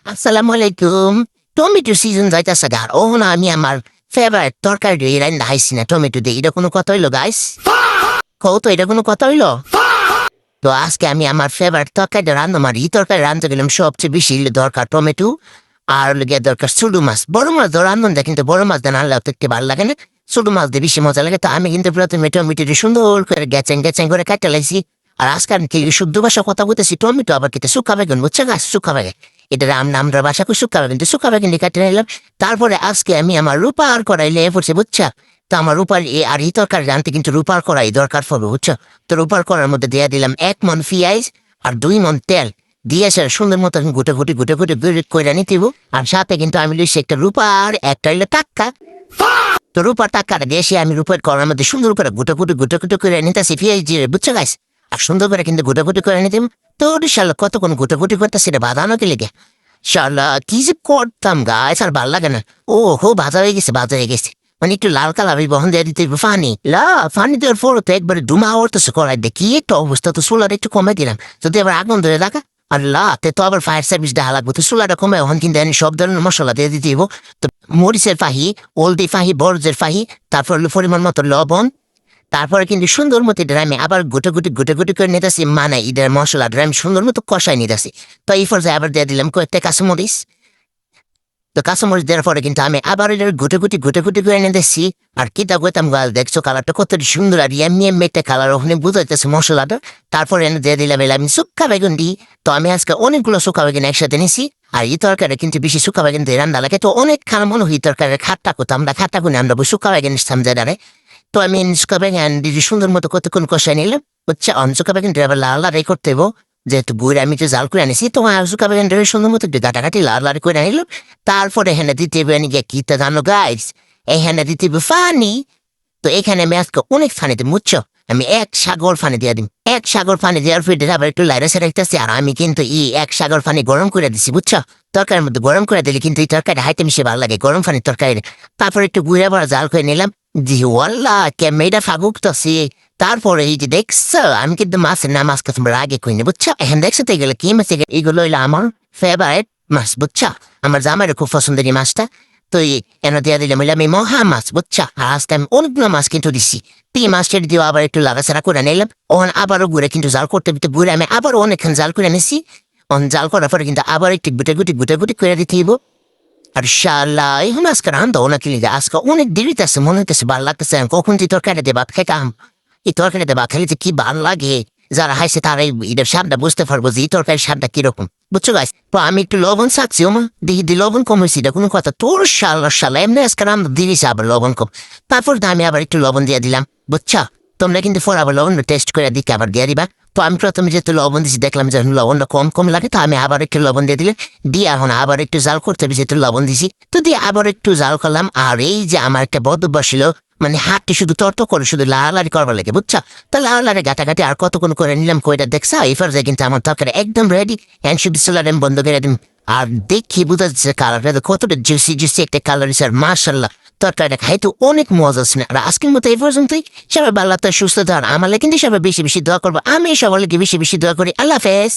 আসসালামু আলাইকুম। Tomato season যাইতাছে গা। ও না আমি আমার ফেভারিট তরকারি রান্না হাইছি না টমেটো দিয়ে। এটা কোনো কথা হইলো গাইস? কও তো এটা কোনো কথা হইলো? তো আজকে আমি আমার ফেভারিট তরকারিটা রান্ধবো। আর এই তরকারি রান্ধতে গেলাম সবচেয়ে বেশি দরকার টমেটো আর লগে দরকার ছোট মাছ। বড় মাছ ধর রান্ধন যায় কিন্তু বড় মাছ দিয়ে রান্নলে দেখতে ভালো লাগে না। ছোট মাছ দিয়ে বেশি মজা লাগে। তো আমি কিন্তু প্রথমে টমেটোটি সুন্দর করে গেছেন গেছেন করে কাটা লাইছি। আর আজকে আমি কি শুদ্ধ ভাষা কথা বলতেছি টমেটো আবার কিন্তু শুকা বেগুন বুঝছো গাছ শুকা বেগুন। এটা আমরা বাসা করে শুকা বেগুন শুকা বেগুন কাটে নিলাম। তারপরে আজকে আমি আমার রূপার করাইলে পড়ছে বুঝছা। তো আমার রূপার আর এই তরকারি জানতে কিন্তু রূপার করাই দরকার পড়বে বুঝছো। তো রূপার করার মধ্যে দিয়ে দিলাম 1 মণ পেঁয়াজ আর 2 মণ তেল দিয়ে সে সুন্দর মতো গুটে গুটি গুটে গুটে করে নিতে আর সাথে কিন্তু আমি লইছি একটা রূপার একটা হইলো টাক্কা। তো রূপার টাক্কাটা দিয়ে সে আমি রূপার করার মধ্যে সুন্দর করে গুটে গুটে করে নিতেছি পেঁয়াজ দিয়ে বুঝছো গাছ। আর সুন্দর করে কিন্তু গুটে গুটে করে নিতাম। তো শালা কতক্ষণ গুটে গুটি করতেছি রে বাঁধানো কি লেগে। শালা কি যে করতাম গাছ আর ভাল লাগে না। ও হো ভাজা হয়ে গেছে ভাজা হয়ে গেছে। মানে একটু লাল কালার বহন দিয়ে দিতে ফানি ফানি দেওয়ার পর তো একবারে ধুমা উঠতেছে করাই দেখি একটা অবস্থা তো সোলার একটু কমে দিলাম যদি আবার আগুন ধরে রাখা। আর তে তো আবার ফায়ার সার্ভিস দেখা লাগবে তো সোলারটা কমে ওখান কিন্তু সব ধরনের মশলা দিয়ে দিতে হইব। তো মরিচের ফাহি হলদি ফাহি বরজের ফাহি তারপর হলো পরিমাণ মতো লবণ। তারপরে কিন্তু সুন্দর মতো ড্রামে আবার গুটে গুটি করে নিতেছি মানে ঈদের মশলা ড্রাম সুন্দর মতো কষাই নিতেছি। তো এই পর্যায়ে আবার দিয়ে দিলাম কয়েকটা কাঁচামরিচ। তো কাঁচামরিচ দেওয়ার পরে কিন্তু আমি আবার এটার গুটে গুটি করে এনে দিচ্ছি। আর কিতা কইতাম গাল দেখছো কালারটা কত সুন্দর আর এমনি একটা কালার ওখানে বুঝাইতেছে মশলাটা। তারপরে এনে দিয়ে দিলাম আমি শুক্কা বেগুন দিই। তো আমি আজকে অনেকগুলো শুক্কা বেগুন একসাথে নিছি। আর এই তরকারি কিন্তু বেশি শুক্কা বেগুন দিয়ে রান্না লাগে তো অনেক খানা মনে হয় তরকারি খাট্টা করতাম আমরা খাট্টা করে আমরা শুক্কা বেগুন নিতাম যারা। তো আমি শুক্কা বেগুন দিদি সুন্দর মতো কতক্ষণ কষাই নিলাম হচ্ছে শুক্কা বেগুন আবার লাল লাল করতে হবো। যেহেতু বইয়ের আমি তো জাল করে আনিছি তো শুক্কা বেগুন সুন্দর মতো গাটাগাটি লাল লাল করে আনিলাম। তারপরে এখানে দিতে হবে গিয়ে কিতা জানো গাইস এখানে দিতে হবে ফানি। তো এখানে আমি আজকে অনেক ফানি দিই বুঝছো। আমি 1 সাগর ফানি দিয়ে দিই 1 সাগর ফানি দেওয়ার পরে আবার একটু লাইরা রাখতেছি। আর আমি কিন্তু 1 সাগর ফানি গরম করে দিছি বুঝছো। তরকারির মধ্যে গরম করে দিলে কিন্তু এই তরকারি হাইতে মিশে ভালো লাগে গরম পানির তরকারি। তারপরে একটু গুঁড়া বড়া জাল করে নিলাম। জি ওয়াল্লা মেয়েটা ফাগুকতেছি। তারপরে এই যে দেখছো আমি কিন্তু মাছের নাম আজকে তোমরা আগে কইনি বুঝছো। এখন দেখছো তো এগুলো কি মাছ এগুলো হইলো আমার ফেভারিট মাছ বুঝছো। আমার জামাইয়ের খুব পছন্দের এই মাছটা। তো এনে দিয়ে দিলাম আমি মহা মাছ বুঝছা। আর আজকে আমি অনেকগুলো মাছ কিন্তু দিচ্ছি। এই মাছটা দিয়ে আবার একটু লাগাছাড়া করে নিলাম। ওখানে আবারও ঘুরে কিন্তু জাল করতে ঘুরে আমি আবারও অনেকক্ষণ জাল করে নিছি। জাল করার পরে কিন্তু আবার একটু গুটে গুটি করে দিতে হইব। আর শালা এখন আজকে রান্ধা নাকি আজকে অনেক দেরিতে আছে মনে হইতেছে ভালো লাগতেছে কখন তুই তরকারিতে ভাত খাইতাম। এই তরকারিতে ভাত খাইলে যে কি ভালো লাগে যারা হাইছে তারা এটার স্বাদটা বুঝতে পারবো যে এই তরকারির স্বাদটা কিরকম বুঝছো গাছ। তো আমি একটু লবণ চাচ্ছি ওমা দেখি লবণ কম হয়েছে এটা কোনো কথা তোর শালা এমনি আজকে রান্ধা দিয়েছে আবার লবণ কম। তারপর আমি আবার একটু লবণ দিয়ে দিলাম বুঝছা। তোমরা কিন্তু পর আবার লবণ টেস্ট করে দিকে আবার দিয়ে দিবা। তো আমি প্রথমে যেহেতু লবণ দিচ্ছি দেখলাম যে লবণটা কম লাগে তো আমি আবার একটু লবণ দিয়ে দিলে দিয়ে এখন আবার একটু জাল করতে হবে যেহেতু লবণ দিছি তো দিয়ে আবার একটু জাল করলাম। আর এই যে আমার একটা বদ্ধ ছিল মানে হাতটি শুধু তর্ত করে শুধু লাড়ালাড়ি করবার লাগে বুঝছা। তো লাড়ালাড়ি গাটাগাটি আর কতক্ষণ করে নিলাম কইটা দেখছা এই পর্যায়ে কিন্তু আমার তরকারি একদম রেডি। এন্ড শুধু সোলার বন্ধ করে দিন। আর দেখি বুঝা যাচ্ছে কালারটা কতটা জুসি একটা কালার আর মাশাল্লাহ তরকারিটা খাইতে অনেক মজা আছে। আর আজকের মতো এই পর্যন্তই। সবাই ভালো সুস্থ থাকার আমার কিন্তু সবাই বেশি বেশি দোয়া করবো আমি সবার বেশি বেশি দোয়া করি। আল্লাহ হাফেজ।